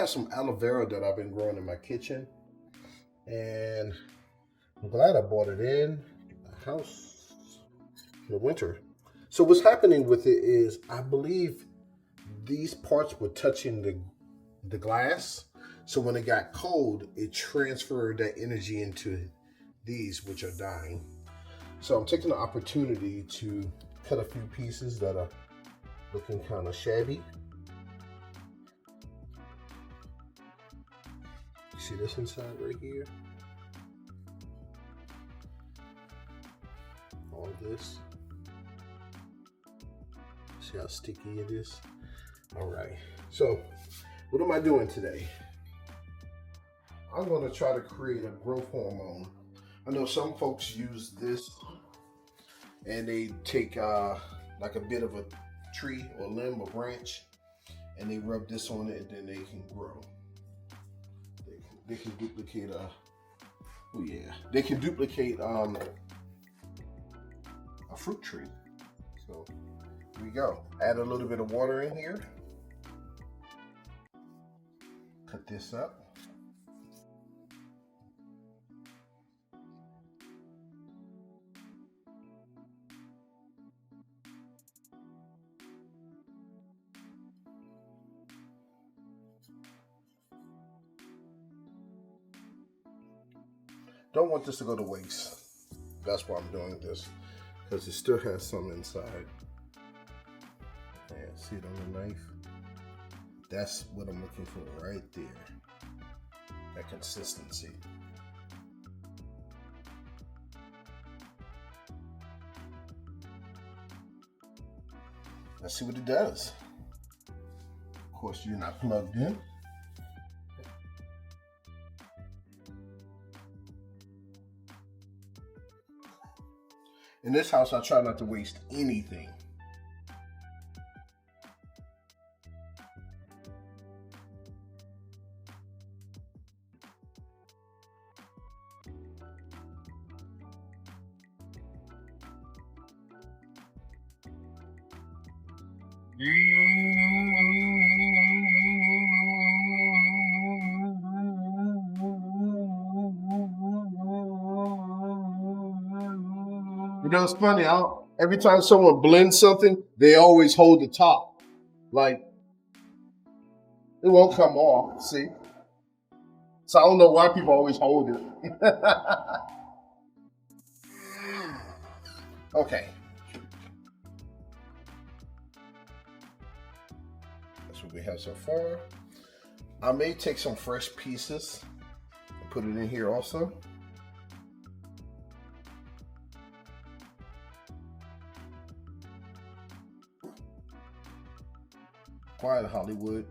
have some aloe vera that I've been growing in my kitchen, and I'm glad I bought it in the house in the winter. So what's happening with it is, I believe these parts were touching the glass. So when it got cold, it transferred that energy into these, which are dying. So I'm taking the opportunity to cut a few pieces that are looking kind of shabby. You see this inside right here? All this. See how sticky it is? All right, so what am I doing today? I'm going to try to create a growth hormone. I know some folks use this and they take like a bit of a tree or limb or branch and they rub this on it, and then they can grow. They can duplicate they can duplicate a fruit tree. So here we go. Add a little bit of water in here. Cut this up. Don't want this to go to waste. That's why I'm doing this, because it still has some inside. And see it on the knife? That's what I'm looking for right there. That consistency. Let's see what it does. Of course, you're not plugged in. In this house, I try not to waste anything. You know, it's funny. Every time someone blends something, they always hold the top. Like, it won't come off, see? So I don't know why people always hold it. Okay. That's what we have so far. I may take some fresh pieces and put it in here also. Quiet Hollywood,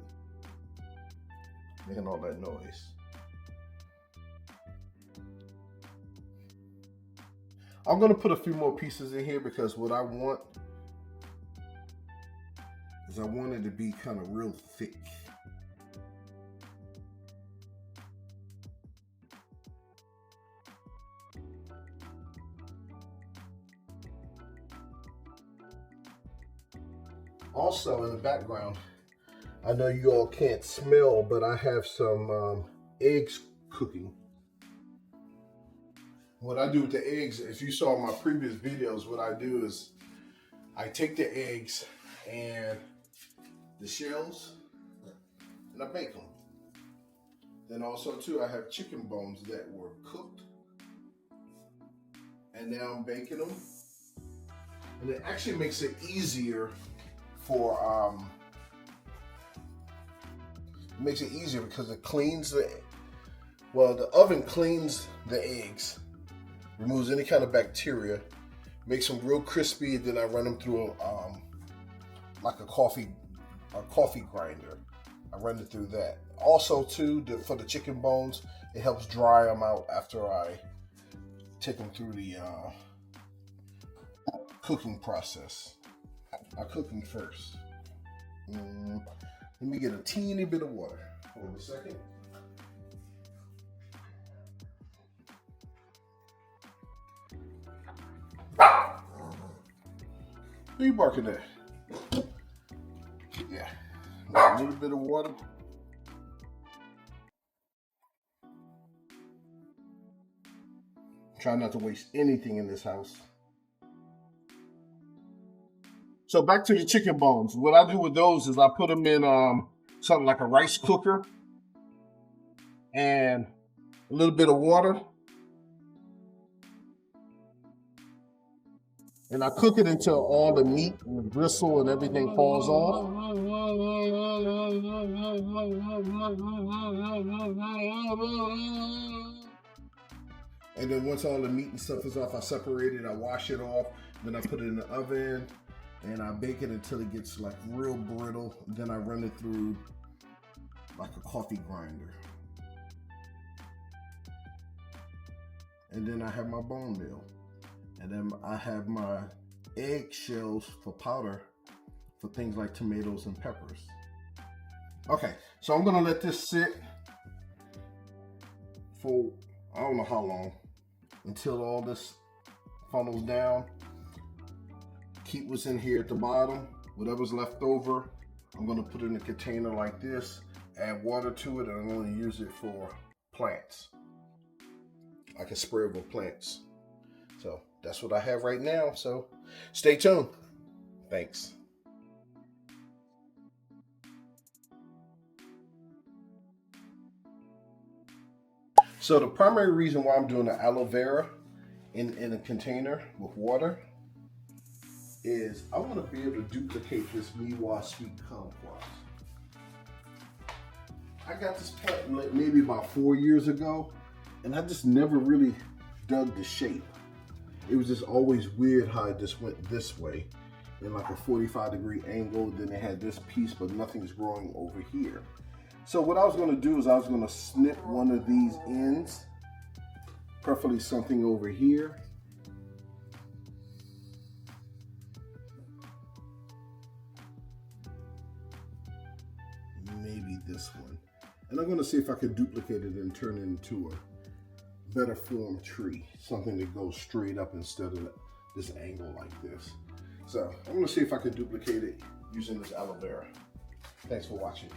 making all that noise. I'm gonna put a few more pieces in here because what I want is I want it to be kind of real thick. Also in the background, I know you all can't smell, but I have some eggs cooking. What I do with the eggs, if you saw my previous videos, what I do is I take the eggs and the shells and I bake them. Then also too, I have chicken bones that were cooked and now I'm baking them. And it actually makes it easier for it makes it easier because it cleans the oven cleans the eggs, removes any kind of bacteria, makes them real crispy, and then I run them through like a coffee grinder. I run it through that. Also too, for the chicken bones, it helps dry them out after I take them through the cooking process. I cook them first. Let me get a teeny bit of water. Hold on a second. Who you barking at? Yeah, got a little bit of water. Try not to waste anything in this house. So back to the chicken bones. What I do with those is I put them in something like a rice cooker and a little bit of water. And I cook it until all the meat and the gristle and everything falls off. And then once all the meat and stuff is off, I separate it, I wash it off, then I put it in the oven and I bake it until it gets like real brittle. Then I run it through like a coffee grinder. And then I have my bone meal. And then I have my eggshells for powder for things like tomatoes and peppers. Okay, so I'm gonna let this sit for, I don't know how long, until all this funnels down. Keep what's in here at the bottom. Whatever's left over, I'm gonna put it in a container like this, add water to it, and I'm gonna use it for plants. I can spray over plants. So that's what I have right now. So stay tuned. Thanks. So the primary reason why I'm doing the aloe vera in a container with water is I want to be able to duplicate this Miwa sweet kumquat. I got this plant maybe about 4 years ago, and I just never really dug the shape. It was just always weird how it just went this way in like a 45-degree angle. Then it had this piece, but nothing's growing over here. So what I was going to do is I was going to snip one of these ends, preferably something over here. Maybe this one. And I'm going to see if I could duplicate it and turn it into a better form tree, something that goes straight up instead of this angle like this. So I'm going to see if I could duplicate it using this aloe vera. Thanks for watching.